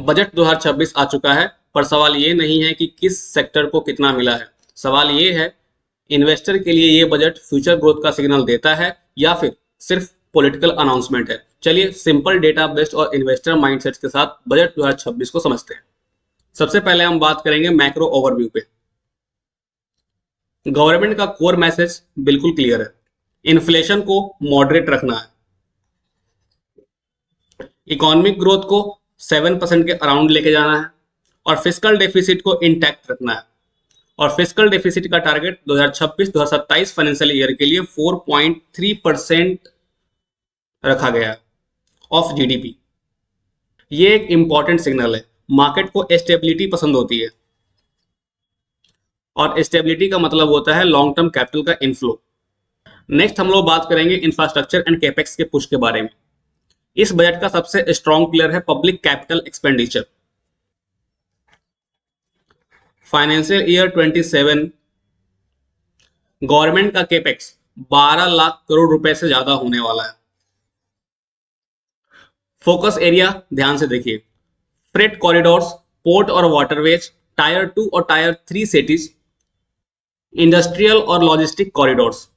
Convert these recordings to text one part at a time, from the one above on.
Budget 2026 आ चुका है, पर सवाल ये नहीं है कि किस सेक्टर को कितना मिला है। सवाल ये है, इन्वेस्टर के लिए ये बजट फ्यूचर ग्रोथ का सिग्नल देता है या फिर सिर्फ पॉलिटिकल अनाउंसमेंट है। चलिए सिंपल डेटा बेस्ड और इन्वेस्टर माइंडसेट के साथ बजट 2026 को समझते हैं। सबसे पहले हम बात करेंगे मैक्रो ओवरव्यू पे। गवर्नमेंट का कोर मैसेज बिल्कुल क्लियर है, इन्फ्लेशन को मॉडरेट रखना है, इकोनॉमिक ग्रोथ को 7% के अराउंड लेके जाना है और फिस्कल डेफिसिट को इंटैक्ट रखना है। और फिस्कल डेफिसिट का टारगेट 2026-2027 फाइनेंशियल ईयर के लिए 4.3% रखा गया है ऑफ जीडीपी। ये एक इंपॉर्टेंट सिग्नल है। मार्केट को स्टेबिलिटी पसंद होती है और स्टेबिलिटी का मतलब होता है लॉन्ग टर्म कैपिटल का इनफ्लो। नेक्स्ट हम लोग बात करेंगे इंफ्रास्ट्रक्चर एंड कैपेक्स के पुश के बारे में। इस बजट का सबसे स्ट्रॉन्ग पिलर है public capital expenditure. Financial year 27 government का कैपेक्स 12 लाख करोड़ रुपए से ज्यादा होने वाला है। फोकस एरिया ध्यान से देखिए, फ्रेट कॉरिडोर्स, पोर्ट और वाटरवेज, टायर 2 और टायर 3 सिटीज, इंडस्ट्रियल और लॉजिस्टिक कॉरिडोर्स।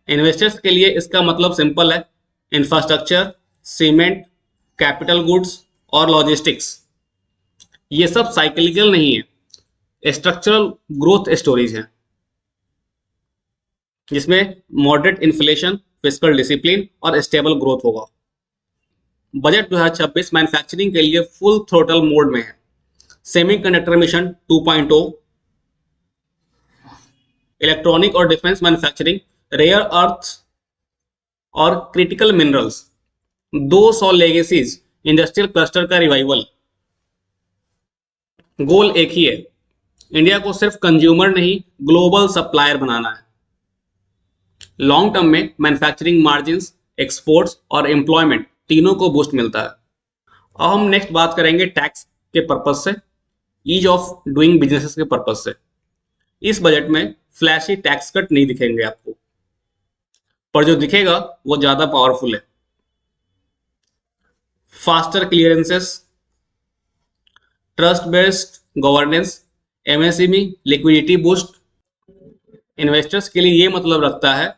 इन्वेस्टर्स के लिए इसका मतलब सिंपल है, इंफ्रास्ट्रक्चर, सीमेंट, कैपिटल गुड्स और लॉजिस्टिक्स। ये सब साइक्लिकल नहीं है, स्ट्रक्चरल ग्रोथ स्टोरीज हैं जिसमें मॉडरेट इन्फ्लेशन, फिस्कल डिसिप्लिन और स्टेबल ग्रोथ होगा। बजट 2026 मैन्युफैक्चरिंग के लिए फुल थ्रोटल मोड में है। सेमीकंडक्टर मिशन 2.0, इलेक्ट्रॉनिक और डिफेंस मैन्युफैक्चरिंग, रेयर अर्थ और critical minerals, 200 legacies, industrial cluster का रिवाइवल। गोल एक ही है, इंडिया को सिर्फ कंज्यूमर नहीं ग्लोबल सप्लायर बनाना है। लॉन्ग टर्म में मैन्युफैक्चरिंग मार्जिन्स, एक्सपोर्ट्स और एम्प्लॉयमेंट तीनों को बूस्ट मिलता है। अब हम नेक्स्ट बात करेंगे टैक्स के पर्पज से, ईज ऑफ डूइंग बिजनेसेस के पर्पज से। इस बजट में फ्लैशी टैक्स कट नहीं दिखेंगे आपको, पर जो दिखेगा वो ज्यादा पावरफुल है। Faster clearances, trust based governance, MSME liquidity boost. Investors के लिए ये मतलब रखता है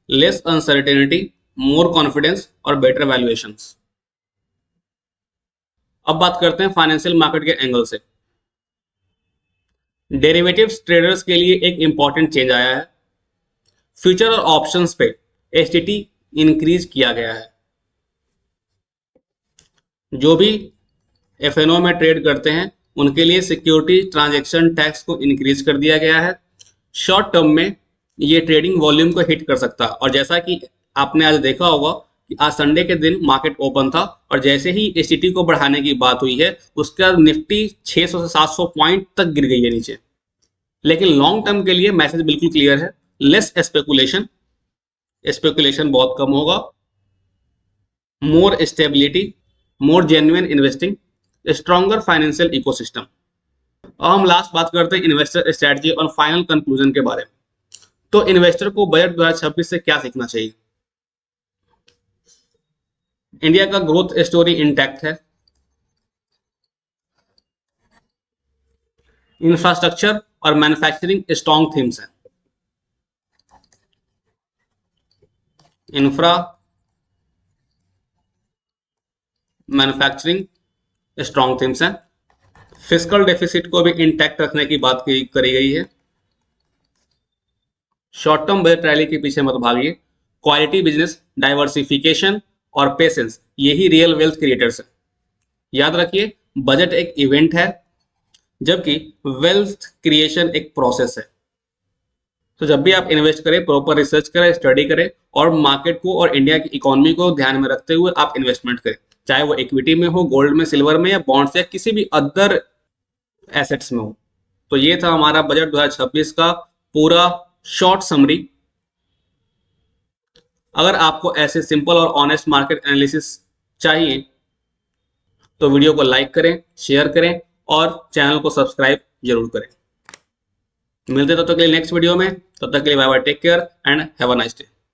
लेस अनसर्टेनिटी, मोर कॉन्फिडेंस और बेटर वैल्यूएशंस। अब बात करते हैं फाइनेंशियल मार्केट के एंगल से। डेरिवेटिव्स ट्रेडर्स के लिए एक इंपॉर्टेंट चेंज आया है। फ्यूचर और ऑप्शंस पे एसटीटी इंक्रीज किया गया है। जो भी एफएनओ में ट्रेड करते हैं उनके लिए सिक्योरिटी ट्रांजैक्शन टैक्स को इंक्रीज कर दिया गया है। शॉर्ट टर्म में ये ट्रेडिंग वॉल्यूम को हिट कर सकता है, और जैसा कि आपने आज देखा होगा कि आज संडे के दिन मार्केट ओपन था और जैसे ही एसटीटी को बढ़ाने की बात हुई है उसका निफ्टी 600 से 700 पॉइंट तक गिर गई है नीचे। लेकिन लॉन्ग टर्म के लिए मैसेज बिल्कुल क्लियर है, लेस स्पेकुलेशन, स्पेकुलेशन बहुत कम होगा, more stability, more genuine investing, stronger financial ecosystem. अब हम लास्ट बात करते हैं इन्वेस्टर स्ट्रेटजी और फाइनल कंक्लूजन के बारे में। तो इन्वेस्टर को बजट 2026 से क्या सीखना चाहिए? इंडिया का ग्रोथ स्टोरी इंटैक्ट है, इंफ्रास्ट्रक्चर और मैन्युफैक्चरिंग स्ट्रॉन्ग थीम्स हैं। इंफ्रा, मैन्युफैक्चरिंग स्ट्रॉन्ग थीम्स हैं। फिस्कल डेफिसिट को भी इंटैक्ट रखने की बात करी गई है। शॉर्ट टर्म बजट रैली के पीछे मत भागिए। क्वालिटी बिजनेस, डाइवर्सिफिकेशन और पेशेंस, यही रियल वेल्थ क्रिएटर्स है। याद रखिए, बजट एक इवेंट है जबकि वेल्थ क्रिएशन एक प्रोसेस है। तो जब भी आप इन्वेस्ट करें प्रॉपर रिसर्च करें, स्टडी करें और मार्केट को और इंडिया की इकोनॉमी को ध्यान में रखते हुए आप इन्वेस्टमेंट करें, चाहे वो इक्विटी में हो, गोल्ड में, सिल्वर में या बॉन्ड्स या किसी भी अदर एसेट्स में हो। तो ये था हमारा बजट 2026 का पूरा शॉर्ट समरी। अगर आपको ऐसे सिंपल और ऑनेस्ट मार्केट एनालिसिस चाहिए तो वीडियो को लाइक करें, शेयर करें और चैनल को सब्सक्राइब जरूर करें। मिलते तब तक के लिए नेक्स्ट वीडियो में, तब तक के लिए bye bye, take care and have a nice day.